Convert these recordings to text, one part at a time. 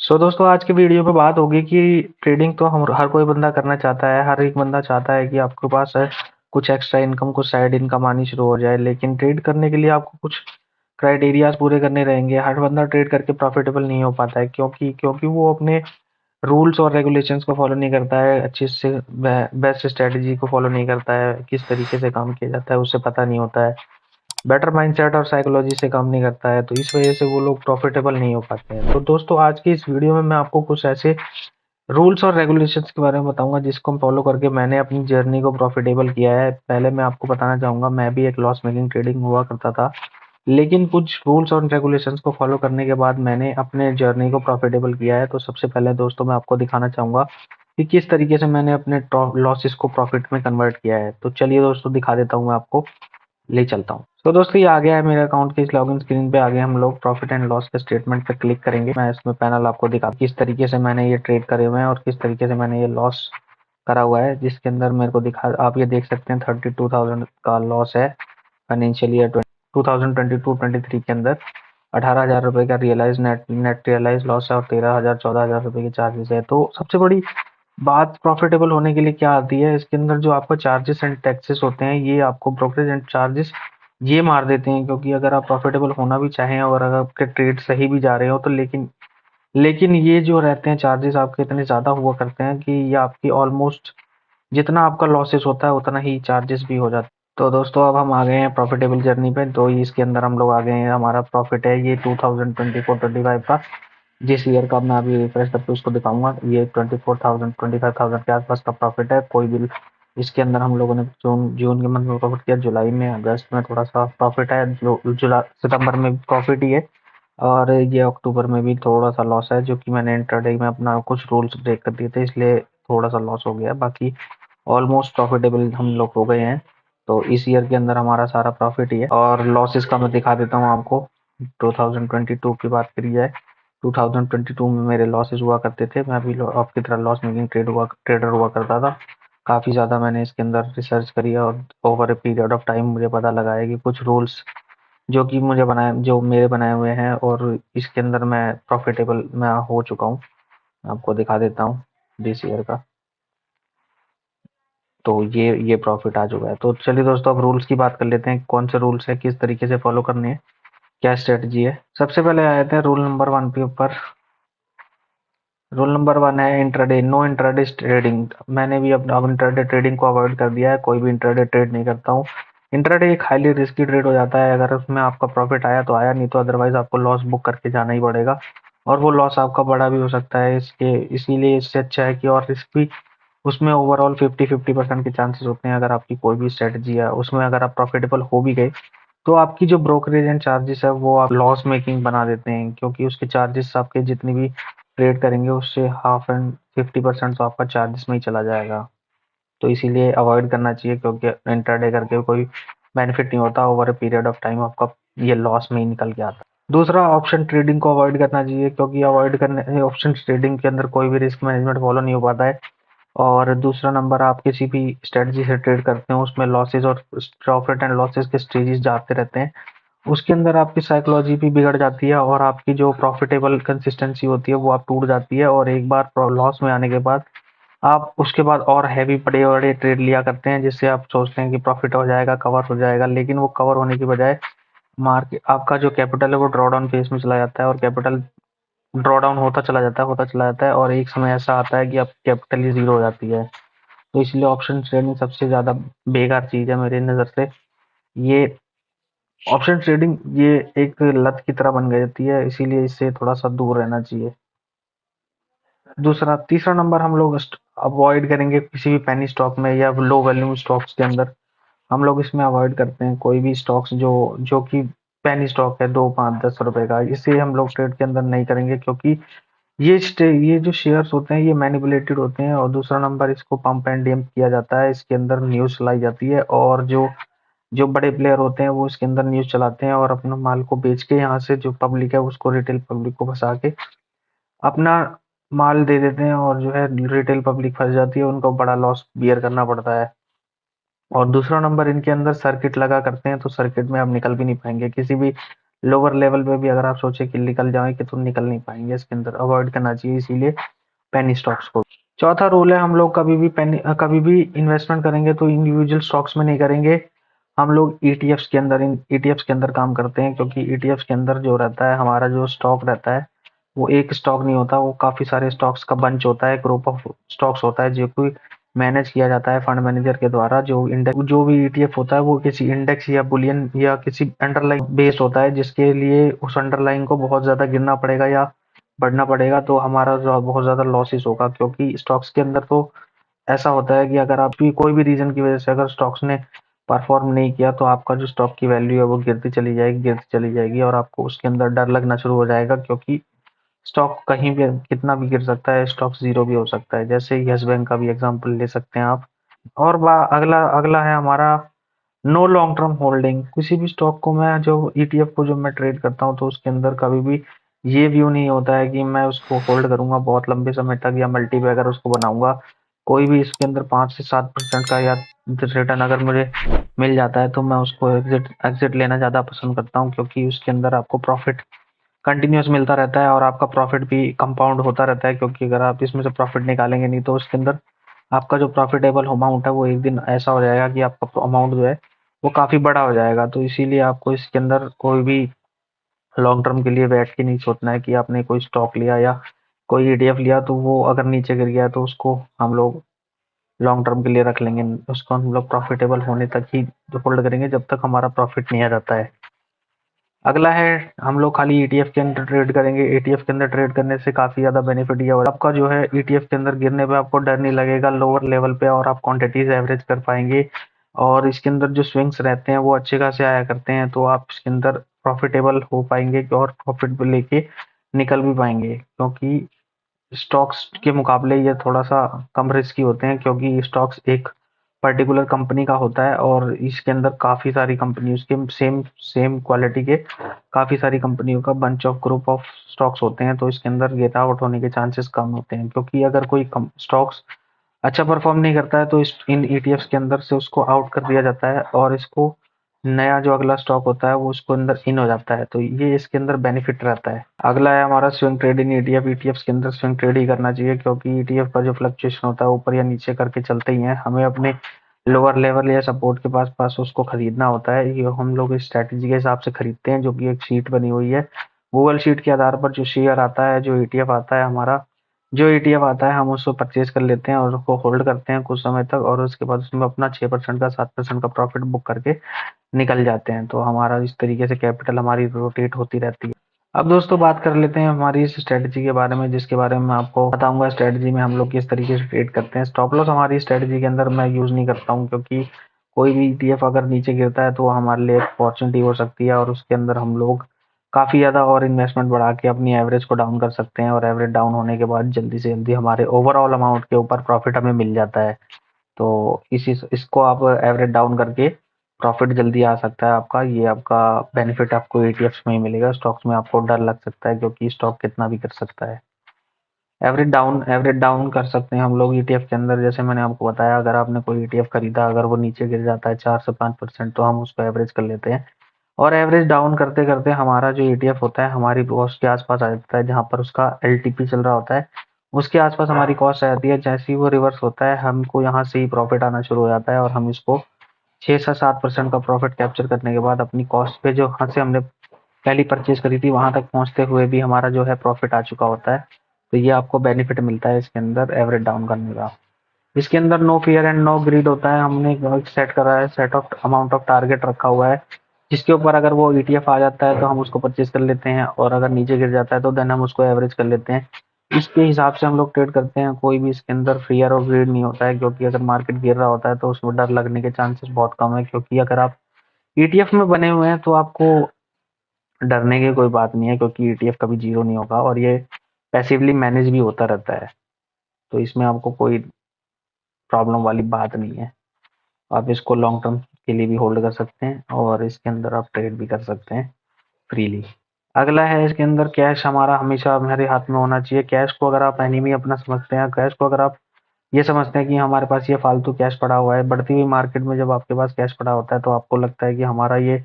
दोस्तों आज के वीडियो में बात होगी कि ट्रेडिंग तो हम हर कोई बंदा करना चाहता है। हर एक बंदा चाहता है कि आपके पास है कुछ एक्स्ट्रा इनकम, कुछ साइड इनकम आनी शुरू हो जाए। लेकिन ट्रेड करने के लिए आपको कुछ क्राइटेरियाज पूरे करने रहेंगे। हर बंदा ट्रेड करके प्रॉफिटेबल नहीं हो पाता है, क्योंकि वो अपने रूल्स और रेगुलेशंस को फॉलो नहीं करता है, अच्छे से बेस्ट स्ट्रेटजी को फॉलो नहीं करता है, किस तरीके से काम किया जाता है उससे पता नहीं होता है, बेटर माइंडसेट और साइकोलॉजी से काम नहीं करता है। तो इस वजह से वो लोग प्रॉफिटेबल नहीं हो पाते हैं। तो दोस्तों आज की इस वीडियो में मैं आपको कुछ ऐसे रूल्स और रेगुलेशंस के बारे में बताऊंगा जिसको हम फॉलो करके मैंने अपनी जर्नी को प्रॉफिटेबल किया है। पहले मैं आपको बताना चाहूंगा, मैं भी एक लॉस मेकिंग ट्रेडिंग हुआ करता था, लेकिन कुछ रूल्स और रेगुलेशंस को फॉलो करने के बाद मैंने अपने जर्नी को प्रॉफिटेबल किया है। तो सबसे पहले दोस्तों मैं आपको दिखाना चाहूंगा कि किस तरीके से मैंने अपने लॉसेस को प्रॉफिट में कन्वर्ट किया है। तो चलिए दोस्तों दिखा देता हूँ, मैं आपको ले चलता हूँ। तो दोस्तों ये आ गया है मेरे अकाउंट के इस लॉगिन स्क्रीन पे। आगे हम लोग प्रॉफिट एंड लॉस के स्टेटमेंट पे क्लिक करेंगे। मैं इसमें पैनल आपको दिखा किस तरीके से मैंने ये ट्रेड करे हुए हैं और किस तरीके से मैंने ये लॉस करा हुआ है, जिसके अंदर मेरे को दिखा, आप ये देख सकते हैं 32,000 का लॉस है फाइनेंशियल ईयर 2022-23 के अंदर। 18,000 रुपए का रियलाइज नेट रियलाइज लॉस है और 13,000 14,000 रुपए की चार्जेस है। तो सबसे बड़ी बात प्रॉफिटेबल होने के लिए क्या आती है, इसके अंदर जो आपको चार्जेस एंड टैक्सेस होते हैं, ये आपको ब्रोकरेज एंड चार्जेस ये मार देते हैं। क्योंकि अगर आप प्रॉफिटेबल होना भी चाहें और अगर आपके ट्रेड सही भी जा रहे हो तो लेकिन ये जो रहते हैं चार्जेस आपके इतने ज़्यादा हुआ करते हैं कि ये आपकी ऑलमोस्ट जितना आपका लॉसेस होता है उतना ही चार्जेस भी हो जाता है। तो दोस्तों अब हम आ गए हैं प्रॉफिटेबल जर्नी पे। तो इसके अंदर हम लोग आ गए हैं, हमारा प्रॉफिट है ये 2024-25 का। जिस ईयर का मैं अभी रिफ्रेश करके उसको दिखाऊंगा, ये 24,000 25,000 के आसपास का प्रॉफिट है। कोई भी इसके अंदर हम लोगों ने जून जून के मंथ में प्रॉफिट किया, जुलाई में, अगस्त में थोड़ा सा प्रॉफिट है, जुलाई सितंबर में प्रॉफिट ही है, और ये अक्टूबर में भी थोड़ा सा लॉस है, जो कि मैंने इंट्राडे में अपना कुछ रूल्स ब्रेक कर दिए थे, इसलिए थोड़ा सा लॉस हो गया। बाकी ऑलमोस्ट प्रॉफिटेबल हम लोग हो गए हैं। तो इस ईयर के अंदर हमारा सारा प्रॉफिट ही है। और लॉसेस का मैं दिखा देता हूँ आपको। 2022 की बात करी जाए, 2022 में मेरे लॉसेस हुआ करते थे। मैं भी आपकी तरह लॉस मेकिंग ट्रेडर हुआ करता था। काफ़ी ज़्यादा मैंने इसके अंदर रिसर्च करी है और over a period of time मुझे पता लगा है कि कुछ रूल्स जो मेरे बनाए हुए हैं और इसके अंदर मैं प्रॉफिटेबल मैं हो चुका हूँ। आपको दिखा देता हूँ दिस ईयर का। तो ये प्रॉफिट आ चुका है। तो चलिए दोस्तों अब रूल्स की बात कर लेते हैं, कौन से रूल्स है, किस तरीके से फॉलो करने हैं, क्या स्ट्रेटजी है। सबसे पहले आए थे रूल नंबर 1 के ऊपर। रूल नंबर 1 है इंट्राडे, नो इंट्राडे ट्रेडिंग। मैंने भी अब इंट्राडे ट्रेडिंग को अवॉइड कर दिया है, कोई भी इंट्राडे ट्रेड नहीं करता हूँ। इंट्राडे एक हाईली रिस्की ट्रेड हो जाता है। अगर उसमें आपका प्रॉफिट आया तो आया, नहीं तो अदरवाइज आपको लॉस बुक करके जाना ही पड़ेगा, और वो लॉस आपका बड़ा भी हो सकता है। इसके इसीलिए इससे अच्छा है कि, और रिस्क भी उसमें ओवरऑल 50-50% के चांसेस होते हैं। अगर आपकी कोई भी स्ट्रेटजी है उसमें अगर आप प्रॉफिटेबल हो भी गए तो आपकी जो ब्रोकरेज एंड चार्जेस है वो आप लॉस मेकिंग बना देते हैं, क्योंकि उसके चार्जेस आपके जितनी भी ट्रेड करेंगे उससे हाफ एंड 50% तो आपका चार्जेस में ही चला जाएगा। तो इसीलिए अवॉइड करना चाहिए, क्योंकि इंट्राडे करके कोई बेनिफिट नहीं होता। Over a period of time आपका ये लॉस में ही निकल के आता है। दूसरा, ऑप्शन ट्रेडिंग को अवॉइड करना चाहिए, क्योंकि अवॉइड करने ऑप्शन ट्रेडिंग के अंदर कोई भी रिस्क मैनेजमेंट फॉलो नहीं हो पाता है। और दूसरा नंबर, आप किसी भी स्ट्रेटजी से ट्रेड करते हैं उसमें लॉसेस और प्रॉफिट एंड लॉसेस के स्टेजेस जाते रहते हैं। उसके अंदर आपकी साइकोलॉजी भी बिगड़ जाती है और आपकी जो प्रॉफिटेबल कंसिस्टेंसी होती है वो आप टूट जाती है। और एक बार लॉस में आने के बाद आप उसके बाद और हैवी बड़े बड़े ट्रेड लिया करते हैं, जिससे आप सोचते हैं कि प्रॉफिट हो जाएगा, कवर हो जाएगा, लेकिन वो कवर होने की बजाय मार्केट आपका जो कैपिटल है वो ड्रॉ डाउन फेज में चला जाता है, और कैपिटल ड्रॉ डाउन होता चला जाता है, और एक समय ऐसा आता है कि आप कैपिटल ही जीरो हो जाती है। तो इसलिए ऑप्शन ट्रेडिंग सबसे ज़्यादा बेकार चीज़ है मेरी नज़र से। ये ऑप्शन ट्रेडिंग ये एक लत की तरह बन गई होती है, इसीलिए इससे थोड़ा सा दूर रहना चाहिए। तीसरा नंबर, हम लोग अवॉइड करेंगे किसी भी पेनी स्टॉक में या लो वैल्यूम स्टॉक्स के अंदर। हम लोग इसमें अवॉइड करते हैं कोई भी स्टॉक्स जो जो कि पेनी स्टॉक है, 2 5 10 रुपए का, इसे हम लोग ट्रेड के अंदर नहीं करेंगे, क्योंकि ये जो शेयर्स होते हैं ये मैनिपुलेटेड होते हैं। और दूसरा नंबर, इसको पंप एंड डंप किया जाता है, इसके अंदर न्यूज़ चलाई जाती है, और जो जो बड़े प्लेयर होते हैं वो इसके अंदर न्यूज़ चलाते हैं और अपना माल को बेच के यहाँ से जो पब्लिक है उसको, रिटेल पब्लिक को फंसा के अपना माल दे देते हैं, और जो है रिटेल पब्लिक फंस जाती है, उनको बड़ा लॉस बियर करना पड़ता है। और दूसरा नंबर, इनके अंदर सर्किट लगा करते हैं, तो सर्किट में आप निकल भी नहीं पाएंगे। किसी भी लोअर लेवल पे भी अगर आप सोचे कि निकल जाएंगे तो निकल नहीं पाएंगे, इसके अंदर अवॉइड करना चाहिए इसीलिए पेनी स्टॉक्स को। चौथा रूल है, हम लोग कभी भी इन्वेस्टमेंट करेंगे तो इंडिविजुअल स्टॉक्स में नहीं करेंगे, हम लोग ईटीएफ्स के अंदर इन ईटीएफ्स के अंदर काम करते हैं, क्योंकि ईटीएफ्स के अंदर जो रहता है हमारा जो स्टॉक रहता है वो एक स्टॉक नहीं होता, वो काफी सारे स्टॉक्स का बंच होता है, ग्रुप ऑफ स्टॉक्स होता है जो कि मैनेज किया जाता है फंड मैनेजर के द्वारा। जो इंडेक्स जो भी ईटीएफ होता है वो किसी इंडेक्स या बुलियन या किसी अंडरलाइन बेस्ड होता है, जिसके लिए उस अंडरलाइन को बहुत ज्यादा गिरना पड़ेगा या बढ़ना पड़ेगा तो हमारा जो बहुत ज्यादा लॉसेस होगा, क्योंकि स्टॉक्स के अंदर तो ऐसा होता है कि अगर आप भी कोई भी रीजन की वजह से अगर स्टॉक्स ने परफॉर्म नहीं किया तो आपका जो स्टॉक की वैल्यू है वो गिरती चली जाएगी और आपको उसके अंदर डर लगना शुरू हो जाएगा, क्योंकि स्टॉक कहीं भी कितना भी गिर सकता है, स्टॉक जीरो भी हो सकता है, जैसे यस बैंक का भी एग्जांपल ले सकते हैं आप। और अगला अगला है हमारा नो लॉन्ग टर्म होल्डिंग। किसी भी स्टॉक को मैं जो ईटीएफ को जो मैं ट्रेड करता हूँ तो उसके अंदर कभी भी ये व्यू नहीं होता है कि मैं उसको होल्ड करूंगा बहुत लंबे समय तक या मल्टी बैगर उसको बनाऊंगा। कोई भी इसके अंदर 5 से 7% का या रिटर्न अगर मुझे मिल जाता है तो मैं उसको एग्जिट एग्जिट लेना ज़्यादा पसंद करता हूँ, क्योंकि उसके अंदर आपको प्रॉफिट कंटिन्यूस मिलता रहता है और आपका प्रॉफिट भी कंपाउंड होता रहता है, क्योंकि अगर आप इसमें से प्रॉफिट निकालेंगे नहीं तो उसके अंदर आपका जो प्रॉफिटेबल अमाउंट है वो एक दिन ऐसा हो जाएगा कि आपका अमाउंट जो है वो काफ़ी बड़ा हो जाएगा। तो इसीलिए आपको इसके अंदर कोई भी लॉन्ग टर्म के लिए बैठ के नहीं सोचना है कि आपने कोई स्टॉक लिया या कोई ईटीएफ लिया तो वो अगर नीचे गिर गया तो उसको हम लोग लॉन्ग टर्म के लिए रख लेंगे, उसको हम लोग प्रॉफिटेबल होने तक ही होल्ड करेंगे जब तक हमारा प्रॉफिट नहीं आ जाता है। अगला है, हम लोग खाली ईटीएफ के अंदर ट्रेड करेंगे। ईटीएफ के अंदर ट्रेड करने से काफ़ी ज़्यादा बेनिफिट ये होगा, आपका जो है ईटीएफ के अंदर गिरने पे आपको डर नहीं लगेगा लोअर लेवल पे, और आप क्वांटिटीज एवरेज कर पाएंगे और इसके अंदर जो स्विंग्स रहते हैं वो अच्छे खासे आया करते हैं, तो आप इसके अंदर प्रॉफिटेबल हो पाएंगे और प्रॉफिट लेके निकल भी पाएंगे, क्योंकि स्टॉक्स के मुकाबले ये थोड़ा-सा कम रिस्की होते हैं, क्योंकि स्टॉक्स एक पर्टिकुलर कंपनी का होता है और इसके अंदर काफ़ी सारी कंपनी उसके सेम सेम क्वालिटी के काफ़ी सारी कंपनियों का bunch of group of stocks होते हैं, तो इसके अंदर गिरावट होने के चांसेस कम होते हैं, क्योंकि अगर कोई स्टॉक्स अच्छा परफॉर्म नहीं करता है तो इन ईटीएफ्स के अंदर से उसको आउट कर दिया जाता है और इसको नया जो अगला स्टॉक होता है वो उसको अंदर इन हो जाता है, तो ये इसके अंदर बेनिफिट रहता है। अगला है हमारा swing trade in ETF. ETF के अंदर स्विंग ट्रेड ही करना चाहिए, क्योंकि ईटीएफ का जो फ्लक्चुएशन होता है ऊपर या नीचे करके चलते ही है, हमें अपने लोअर लेवल या सपोर्ट के पास पास उसको खरीदना होता है। ये हम लोग इस स्ट्रैटेजी के हिसाब से खरीदते हैं, जो कि एक शीट बनी हुई है, गूगल शीट के आधार पर जो शेयर आता है, जो ईटीएफ आता है हमारा, जो ईटीएफ आता है हम उसको परचेज कर लेते हैं और उसको होल्ड करते हैं कुछ समय तक, और उसके बाद उसमें अपना 6% का 7% का प्रॉफिट बुक करके निकल जाते हैं, तो हमारा इस तरीके से कैपिटल हमारी रोटेट होती रहती है। अब दोस्तों बात कर लेते हैं हमारी इस स्ट्रेटजी के बारे में, जिसके बारे में मैं आपको बताऊंगा स्ट्रेटजी में हम लोग किस तरीके से ट्रेड करते हैं। स्टॉप लॉस हमारी स्ट्रेटजी के अंदर मैं यूज नहीं करता हूँ, क्योंकि कोई भी ईटीएफ अगर नीचे गिरता है तो हमारे लिए एक अपॉर्चुनिटी हो सकती है और उसके अंदर हम लोग काफ़ी ज़्यादा और इन्वेस्टमेंट बढ़ा के अपनी एवरेज को डाउन कर सकते हैं, और एवरेज डाउन होने के बाद जल्दी से जल्दी हमारे ओवरऑल अमाउंट के ऊपर प्रॉफिट हमें मिल जाता है। तो इसको आप एवरेज डाउन करके प्रॉफिट जल्दी आ सकता है आपका, ये आपका बेनिफिट आपको ईटीएफ्स में ही मिलेगा। स्टॉक्स में आपको डर लग सकता है, क्योंकि स्टॉक कितना भी कर सकता है। एवरेज डाउन कर सकते हैं हम लोग ईटीएफ के अंदर, जैसे मैंने आपको बताया, अगर आपने कोई ईटीएफ खरीदा अगर वो नीचे गिर जाता है 4 से 5% तो हम उसको एवरेज कर लेते हैं, और एवरेज डाउन करते करते हमारा जो ईटीएफ होता है हमारी कॉस्ट के आसपास आ जाता है, जहाँ पर उसका एलटीपी चल रहा होता है उसके आसपास हमारी कॉस्ट आ जाती है। जैसे ही वो रिवर्स होता है हमको यहाँ से ही प्रॉफिट आना शुरू हो जाता है, और हम इसको 6 से 7% का प्रॉफिट कैप्चर करने के बाद अपनी कॉस्ट पे जो यहाँ से हमने पहली परचेज करी थी वहां तक पहुंचते हुए भी हमारा जो है प्रॉफिट आ चुका होता है। तो ये आपको बेनिफिट मिलता है इसके अंदर एवरेज डाउन करने का। इसके अंदर no fear and no greed होता है, हमने सेट करा है, set of amount of target रखा हुआ है, जिसके ऊपर अगर वो ईटीएफ आ जाता है तो हम उसको परचेज कर लेते हैं, और अगर नीचे गिर जाता है तो देन हम उसको एवरेज कर लेते हैं। इसके हिसाब से हम लोग ट्रेड करते हैं, कोई भी इसके अंदर फियर और ग्रीड नहीं होता है, क्योंकि अगर मार्केट गिर रहा होता है तो उसमें डर लगने के चांसेस बहुत कम है, क्योंकि अगर आप ईटीएफ में बने हुए हैं तो आपको डरने की कोई बात नहीं है, क्योंकि ईटीएफ कभी जीरो नहीं होगा और ये पैसिवली मैनेज भी होता रहता है, तो इसमें आपको कोई प्रॉब्लम वाली बात नहीं है। आप इसको लॉन्ग टर्म के लिए भी होल्ड कर सकते हैं और इसके अंदर आप ट्रेड भी कर सकते हैं फ्रीली। अगला है, इसके अंदर कैश हमारा हमेशा हमारे हाथ में होना चाहिए। कैश को अगर आप एनिमी अपना समझते हैं, कैश को अगर आप ये समझते हैं कि हमारे पास ये फालतू कैश पड़ा हुआ है, बढ़ती हुई मार्केट में जब आपके पास कैश पड़ा होता है तो आपको लगता है कि हमारा ये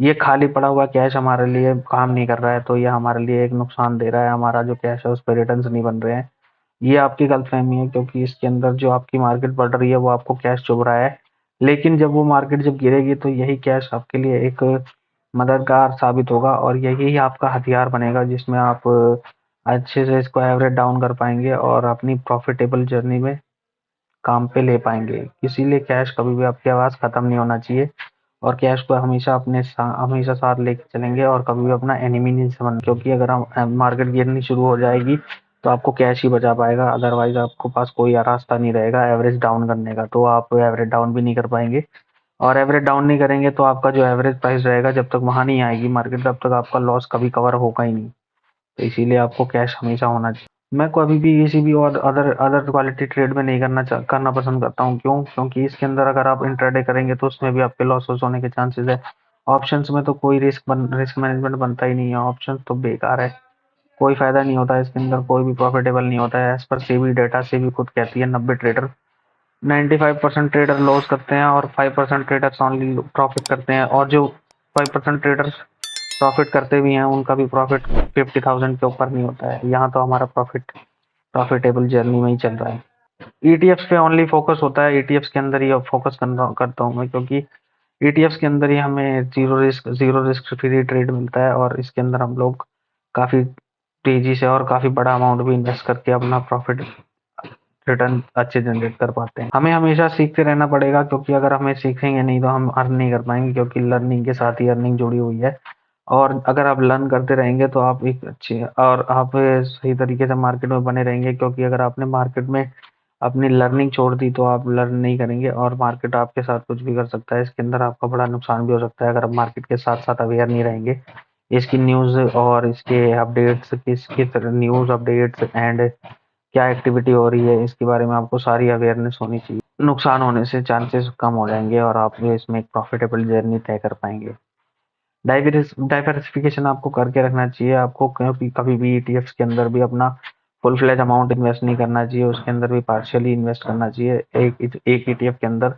ये खाली पड़ा हुआ कैश हमारे लिए काम नहीं कर रहा है, तो ये हमारे लिए एक नुकसान दे रहा है, हमारा जो कैश है उस पे रिटर्न्स नहीं बन रहे हैं। ये आपकी गलतफ़हमी है, क्योंकि इसके अंदर जो आपकी मार्केट बढ़ रही है वो आपको कैश चुभ रहा है। लेकिन जब वो मार्केट जब गिरेगी तो यही कैश आपके लिए एक मददगार साबित होगा और यही आपका हथियार बनेगा, जिसमें आप अच्छे से इसको एवरेज डाउन कर पाएँगे और अपनी प्रॉफ़िटेबल जर्नी में काम पे ले पाएँगे। इसीलिए कैश कभी भी आपके पास खत्म नहीं होना चाहिए और कैश को हमेशा हमेशा साथ लेके चलेंगे और कभी भी अपना एनिमी नहीं समझ, क्योंकि अगर हम मार्केट गिरनी शुरू हो जाएगी तो आपको कैश ही बचा पाएगा, अदरवाइज आपको पास कोई रास्ता नहीं रहेगा एवरेज डाउन करने का, तो आप एवरेज डाउन भी नहीं कर पाएंगे। और एवरेज डाउन नहीं करेंगे तो आपका जो एवरेज प्राइस रहेगा, जब तक वहां नहीं आएगी मार्केट, तब तक आपका लॉस कभी कवर होगा ही नहीं। तो इसीलिए आपको कैश हमेशा होना चाहिए। मैं कभी भी किसी भी और अदर अदर क्वालिटी ट्रेड में नहीं करना पसंद करता हूँ। क्यों? क्योंकि इसके अंदर अगर आप इंट्राडे करेंगे तो उसमें भी आपके लॉसेस होने के चांसेस है। ऑप्शंस में तो कोई रिस्क मैनेजमेंट बनता ही नहीं है, ऑप्शंस तो बेकार है, कोई फायदा नहीं होता है इसके अंदर, कोई भी प्रॉफिटेबल नहीं होता है। As per SEBI data, SEBI खुद कहती है 95% ट्रेडर लॉस करते हैं और 5% ट्रेडर्स ओनली प्रॉफिट करते हैं, और जो 5% ट्रेडर्स प्रॉफिट करते भी हैं उनका भी प्रॉफिट 50,000 के ऊपर नहीं होता है। यहाँ तो हमारा प्रॉफिटेबल जर्नी में ही चल रहा है। ईटीएफ्स पे ओनली फोकस होता है, ईटीएफ्स के अंदर ही फोकस करता हूँ मैं, क्योंकि ईटीएफ्स के अंदर ही हमें जीरो रिस्क फ्री ट्रेड मिलता है और इसके अंदर हम लोग काफ़ी तेज़ी से और काफ़ी बड़ा अमाउंट भी इन्वेस्ट करके अपना प्रॉफिट रिटर्न अच्छे जनरेट कर पाते हैं। हमें हमेशा सीखते रहना पड़ेगा, क्योंकि अगर हमें सीखेंगे नहीं तो हम अर्न नहीं कर पाएंगे, क्योंकि लर्निंग के साथ ही अर्निंग जुड़ी हुई है। और अगर आप लर्न करते रहेंगे तो आप एक अच्छे और आप सही तरीके से मार्केट में बने रहेंगे, क्योंकि अगर आपने मार्केट में अपनी लर्निंग छोड़ दी तो आप लर्न नहीं करेंगे और मार्केट आपके साथ कुछ भी कर सकता है। इसके अंदर आपका बड़ा नुकसान भी हो सकता है अगर आप मार्केट के साथ साथ अवेयर नहीं रहेंगे। इसकी न्यूज़ और इसके अपडेट्स, किसकी तरह न्यूज़ अपडेट्स एंड क्या एक्टिविटी हो रही है, इसके बारे में आपको सारी अवेयरनेस होनी चाहिए। नुकसान होने से चांसेस कम हो जाएंगे और आप इसमें एक प्रॉफिटेबल जर्नी तय कर पाएंगे। डाइवर्सिफिकेशन आपको करके रखना चाहिए आपको, क्योंकि कभी भी ईटीएफ्स के अंदर भी अपना फुल फ्लेज अमाउंट इन्वेस्ट नहीं करना चाहिए, उसके अंदर भी पार्शियली इन्वेस्ट करना चाहिए। एक ईटीएफ के अंदर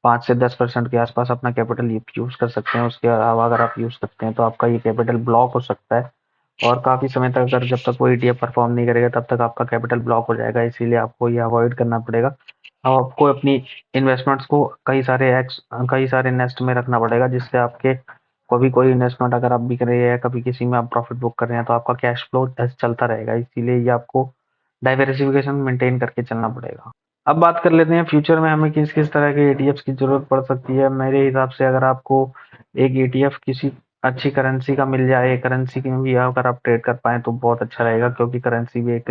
5 से 10% के आसपास अपना कैपिटल यूज कर सकते हैं। उसके अलावा अगर आप यूज करते हैं तो आपका ये कैपिटल ब्लॉक हो सकता है और काफी समय तक, अगर जब तक वो ईटीएफ परफॉर्म नहीं करेगा तब तक आपका कैपिटल ब्लॉक हो जाएगा। इसीलिए आपको ये अवॉइड करना पड़ेगा। आपको अपनी इन्वेस्टमेंट्स को कई सारे नेस्ट में रखना पड़ेगा, जिससे आपके कभी कोई इन्वेस्टमेंट अगर आप बिक रही है, कभी किसी में आप प्रॉफिट बुक कर रहे हैं तो आपका कैश फ्लो चलता रहेगा। इसीलिए ये आपको डाइवर्सिफिकेशन मेंटेन करके चलना पड़ेगा। अब बात कर लेते हैं फ्यूचर में हमें किस किस तरह के ईटीएफ्स की जरूरत पड़ सकती है। मेरे हिसाब से अगर आपको एक ईटीएफ किसी अच्छी करेंसी का मिल जाए, करेंसी की भी अगर आप ट्रेड कर पाएँ तो बहुत अच्छा रहेगा, क्योंकि करेंसी भी एक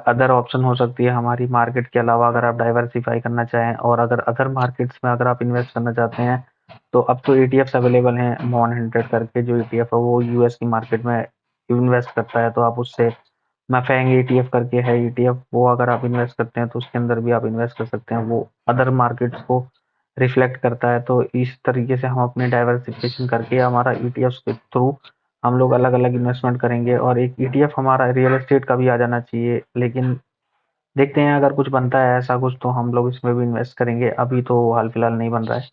अदर ऑप्शन हो सकती है हमारी मार्केट के अलावा, अगर आप डाइवर्सिफाई करना चाहें। और अगर अदर मार्केट्स में अगर आप इन्वेस्ट करना चाहते हैं तो अब तो ईटीएफ्स अवेलेबल हैं। मॉन 100 करके जो ईटीएफ है वो यूएस की मार्केट में इन्वेस्ट करता है, तो आप उससे मैफेंग ईटीएफ करके है ईटीएफ, वो अगर आप इन्वेस्ट करते हैं तो उसके अंदर भी आप इन्वेस्ट कर सकते हैं। वो अदर मार्केट्स को रिफ्लेक्ट करता है। तो इस तरीके से हम अपने डाइवर्सिफिकेशन करके हमारा ईटीएफ के थ्रू हम लोग अलग अलग इन्वेस्टमेंट करेंगे। और एक ईटीएफ हमारा रियल एस्टेट का भी आ जाना चाहिए, लेकिन देखते हैं अगर कुछ बनता है ऐसा कुछ तो हम लोग इसमें भी इन्वेस्ट करेंगे। अभी तो हाल फिलहाल नहीं बन रहा है,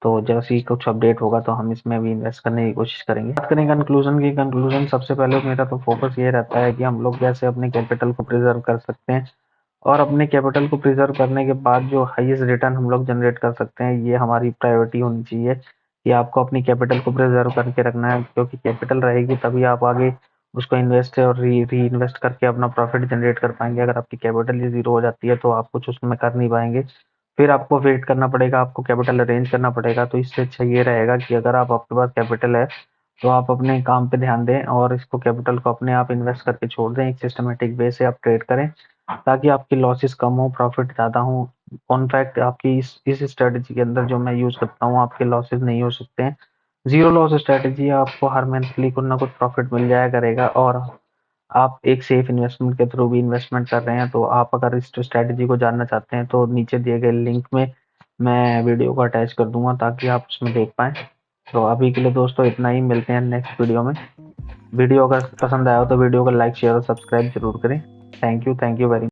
तो जैसे ही कुछ अपडेट होगा तो हम इसमें भी इन्वेस्ट करने की कोशिश करेंगे। बात करें कंक्लूजन की, कंक्लूजन सबसे पहले मेरा तो फोकस ये रहता है कि हम लोग कैसे अपने कैपिटल को प्रिजर्व कर सकते हैं, और अपने कैपिटल को प्रिजर्व करने के बाद जो हाईएस्ट रिटर्न हम लोग जनरेट कर सकते हैं, ये हमारी प्रायोरिटी होनी चाहिए कि आपको अपनी कैपिटल को प्रिजर्व करके रखना है, क्योंकि कैपिटल रहेगी तभी आप आगे उसको इन्वेस्ट और री इन्वेस्ट करके अपना प्रॉफिट जनरेट कर पाएंगे। अगर आपकी कैपिटल ही जीरो हो जाती है तो आप कुछ उसमें कर नहीं पाएंगे, फिर आपको वेट करना पड़ेगा, आपको कैपिटल अरेंज करना पड़ेगा। तो इससे अच्छा ये रहेगा कि अगर आपके पास कैपिटल है तो आप अपने काम पे ध्यान दें और इसको कैपिटल को अपने आप इन्वेस्ट करके छोड़ दें। एक सिस्टमेटिक वे से आप ट्रेड करें ताकि आपकी लॉसेस कम हो, प्रॉफिट ज़्यादा हो। इनफैक्ट आपकी इस स्ट्रेटजी के अंदर जो मैं यूज़ करता हूँ, आपके लॉसेस नहीं हो सकते हैं। जीरो लॉस स्ट्रेटजी, आपको हर मंथली कुछ ना कुछ प्रॉफिट मिल जाया करेगा और आप एक सेफ इन्वेस्टमेंट के थ्रू भी इन्वेस्टमेंट कर रहे हैं। तो आप अगर इस स्ट्रेटजी को जानना चाहते हैं तो नीचे दिए गए लिंक में मैं वीडियो को अटैच कर दूंगा ताकि आप उसमें देख पाएँ। तो अभी के लिए दोस्तों इतना ही, मिलते हैं नेक्स्ट वीडियो में। वीडियो अगर पसंद आया हो तो वीडियो को लाइक शेयर और सब्सक्राइब जरूर करें। Thank you very